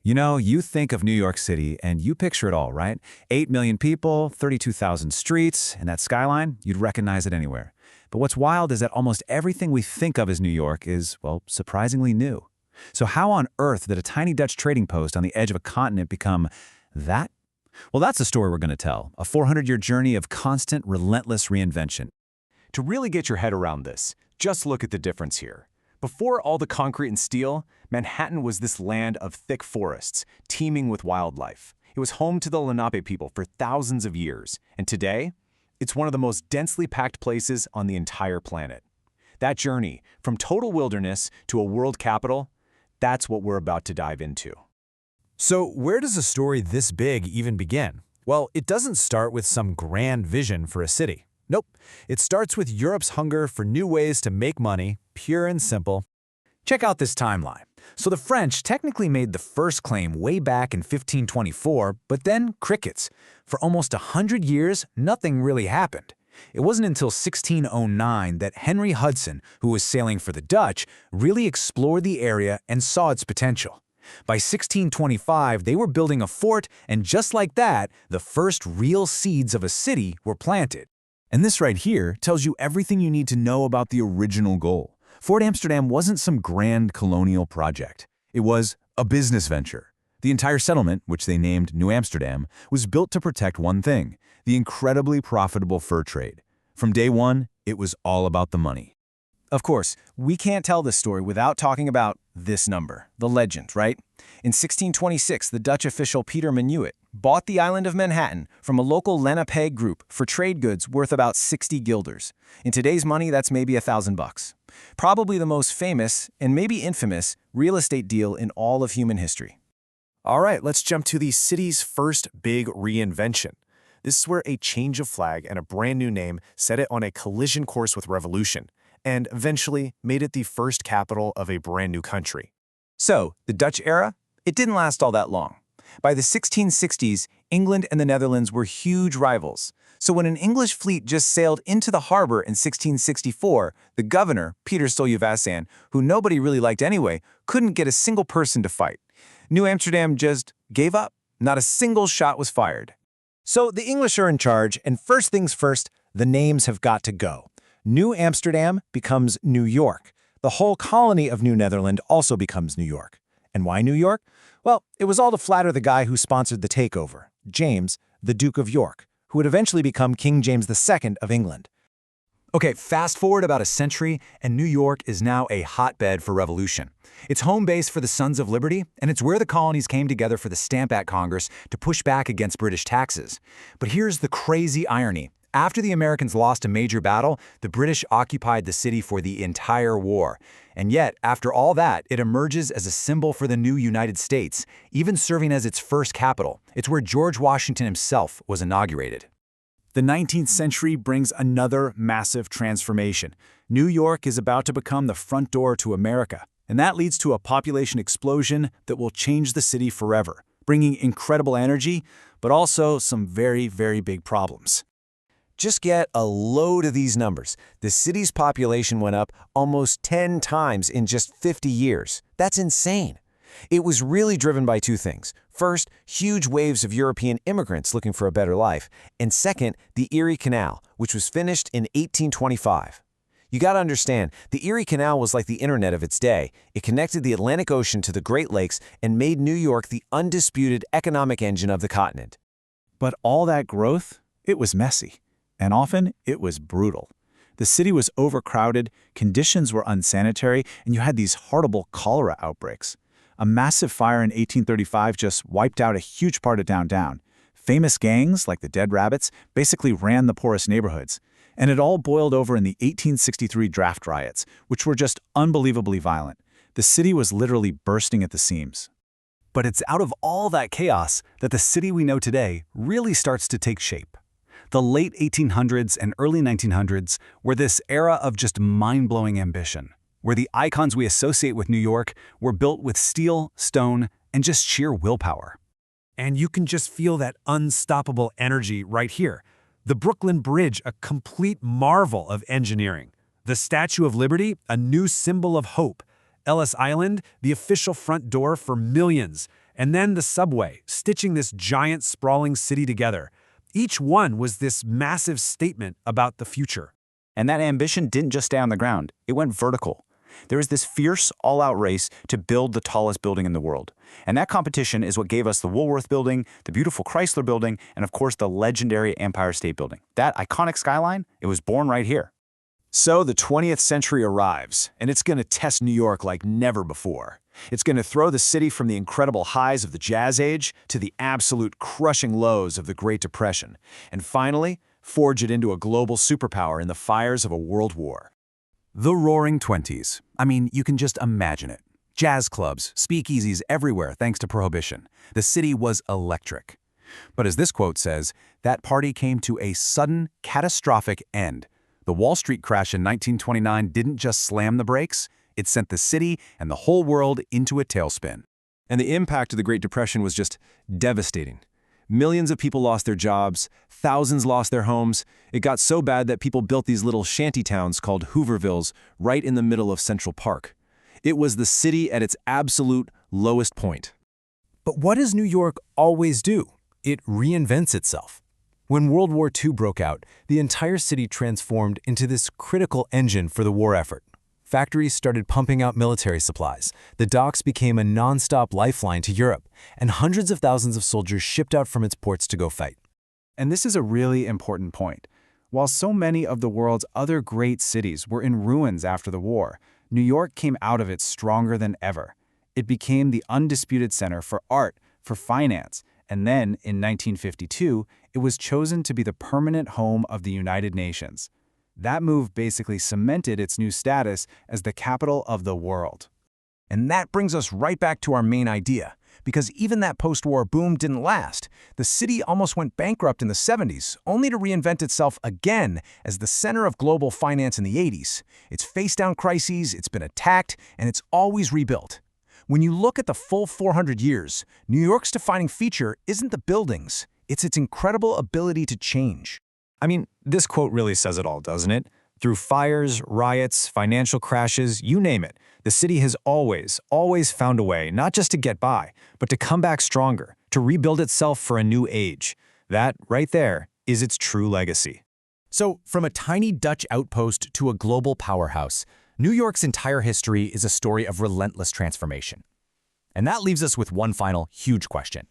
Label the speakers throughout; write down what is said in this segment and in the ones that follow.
Speaker 1: You know, you think of New York City and you picture it all, right? 8 million people, 32,000 streets, and that skyline, you'd recognize it anywhere. But what's wild is that almost everything we think of as New York is, well, surprisingly new. So how on earth did a tiny Dutch trading post on the edge of a continent become that? Well, that's the story we're going to tell, a 400-year journey of constant, relentless reinvention.
Speaker 2: To really get your head around this, just look at the difference here. Before all the concrete and steel, Manhattan was this land of thick forests, teeming with wildlife. It was home to the Lenape people for thousands of years, and today, it's one of the most densely packed places on the entire planet. That journey, from total wilderness to a world capital, that's what we're about to dive into.
Speaker 3: So where does a story this big even begin? Well, it doesn't start with some grand vision for a city. Nope. It starts with Europe's hunger for new ways to make money, pure and simple.
Speaker 1: Check out this timeline. So the French technically made the first claim way back in 1524, but then crickets. For almost 100 years, nothing really happened. It wasn't until 1609 that Henry Hudson, who was sailing for the Dutch, really explored the area and saw its potential. By 1625, they were building a fort, and just like that, the first real seeds of a city were planted.
Speaker 4: And this right here tells you everything you need to know about the original goal. Fort Amsterdam wasn't some grand colonial project. It was a business venture. The entire settlement, which they named New Amsterdam, was built to protect one thing, the incredibly profitable fur trade. From day one, it was all about the money.
Speaker 5: Of course, we can't tell this story without talking about this number, the legend, right? In 1626, the Dutch official Peter Minuit bought the island of Manhattan from a local Lenape group for trade goods worth about 60 guilders. In today's money, that's maybe $1,000. Probably the most famous, and maybe infamous, real estate deal in all of human history.
Speaker 3: All right, let's jump to the city's first big reinvention. This is where a change of flag and a brand new name set it on a collision course with revolution, and eventually made it the first capital of a brand new country.
Speaker 5: So, the Dutch era? It didn't last all that long. By the 1660s, England and the Netherlands were huge rivals. So when an English fleet just sailed into the harbor in 1664, the governor, Peter Stuyvesant, who nobody really liked anyway, couldn't get a single person to fight. New Amsterdam just gave up. Not a single shot was fired. So the English are in charge, and first things first, the names have got to go. New Amsterdam becomes New York. The whole colony of New Netherland also becomes New York. And why New York? Well, it was all to flatter the guy who sponsored the takeover, James, the Duke of York, who would eventually become King James II of England.
Speaker 1: Okay, fast forward about a century, and New York is now a hotbed for revolution. It's home base for the Sons of Liberty, and it's where the colonies came together for the Stamp Act Congress to push back against British taxes. But here's the crazy irony. After the Americans lost a major battle, the British occupied the city for the entire war. And yet, after all that, it emerges as a symbol for the new United States, even serving as its first capital. It's where George Washington himself was inaugurated.
Speaker 4: The 19th century brings another massive transformation. New York is about to become the front door to America, and that leads to a population explosion that will change the city forever, bringing incredible energy, but also some very, very big problems.
Speaker 5: Just get a load of these numbers. The city's population went up almost 10 times in just 50 years. That's insane. It was really driven by two things. First, huge waves of European immigrants looking for a better life. And second, the Erie Canal, which was finished in 1825. You gotta understand, the Erie Canal was like the internet of its day. It connected the Atlantic Ocean to the Great Lakes and made New York the undisputed economic engine of the continent.
Speaker 4: But all that growth, it was messy. And often, it was brutal. The city was overcrowded, conditions were unsanitary, and you had these horrible cholera outbreaks. A massive fire in 1835 just wiped out a huge part of downtown. Famous gangs, like the Dead Rabbits, basically ran the poorest neighborhoods. And it all boiled over in the 1863 draft riots, which were just unbelievably violent. The city was literally bursting at the seams.
Speaker 1: But it's out of all that chaos that the city we know today really starts to take shape. The late 1800s and early 1900s were this era of just mind-blowing ambition, where the icons we associate with New York were built with steel, stone, and just sheer willpower.
Speaker 3: And you can just feel that unstoppable energy right here. The Brooklyn Bridge, a complete marvel of engineering. The Statue of Liberty, a new symbol of hope. Ellis Island, the official front door for millions.
Speaker 6: and then the subway, stitching this giant, sprawling city together. Each one was this massive statement about the future.
Speaker 2: And that ambition didn't just stay on the ground, it went vertical. There was this fierce, all-out race to build the tallest building in the world. And that competition is what gave us the Woolworth Building, the beautiful Chrysler Building, and of course the legendary Empire State Building. That iconic skyline, it was born right here.
Speaker 3: So the 20th century arrives, and it's going to test New York like never before. It's going to throw the city from the incredible highs of the Jazz Age to the absolute crushing lows of the Great Depression, and finally, forge it into a global superpower in the fires of a world war.
Speaker 5: The Roaring Twenties. I mean, you can just imagine it. Jazz clubs, speakeasies everywhere thanks to Prohibition. The city was electric. But as this quote says, that party came to a sudden, catastrophic end. The Wall Street crash in 1929 didn't just slam the brakes, it sent the city and the whole world into a tailspin.
Speaker 7: And the impact of the Great Depression was just devastating. Millions of people lost their jobs, thousands lost their homes. It got so bad that people built these little shanty towns called Hoovervilles right in the middle of Central Park. It was the city at its absolute lowest point.
Speaker 5: But what does New York always do? It reinvents itself. When World War II broke out, the entire city transformed into this critical engine for the war effort. Factories started pumping out military supplies, the docks became a non-stop lifeline to Europe, and hundreds of thousands of soldiers shipped out from its ports to go fight.
Speaker 4: And this is a really important point. While so many of the world's other great cities were in ruins after the war, New York came out of it stronger than ever. It became the undisputed center for art, for finance, and then, in 1952, it was chosen to be the permanent home of the United Nations. That move basically cemented its new status as the capital of the world.
Speaker 5: And that brings us right back to our main idea. Because even that post-war boom didn't last. The city almost went bankrupt in the 70s, only to reinvent itself again as the center of global finance in the 80s. It's faced down crises, it's been attacked, and it's always rebuilt. When you look at the full 400 years, New York's defining feature isn't the buildings, it's its incredible ability to change.
Speaker 3: I mean, this quote really says it all, doesn't it? Through fires, riots, financial crashes, you name it, the city has always found a way not just to get by, but to come back stronger, to rebuild itself for a new age. That, right there, is its true legacy.
Speaker 5: So, from a tiny Dutch outpost to a global powerhouse, New York's entire history is a story of relentless transformation. And that leaves us with one final huge question.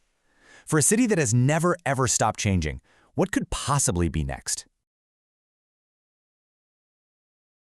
Speaker 5: For a city that has never ever stopped changing, what could possibly be next?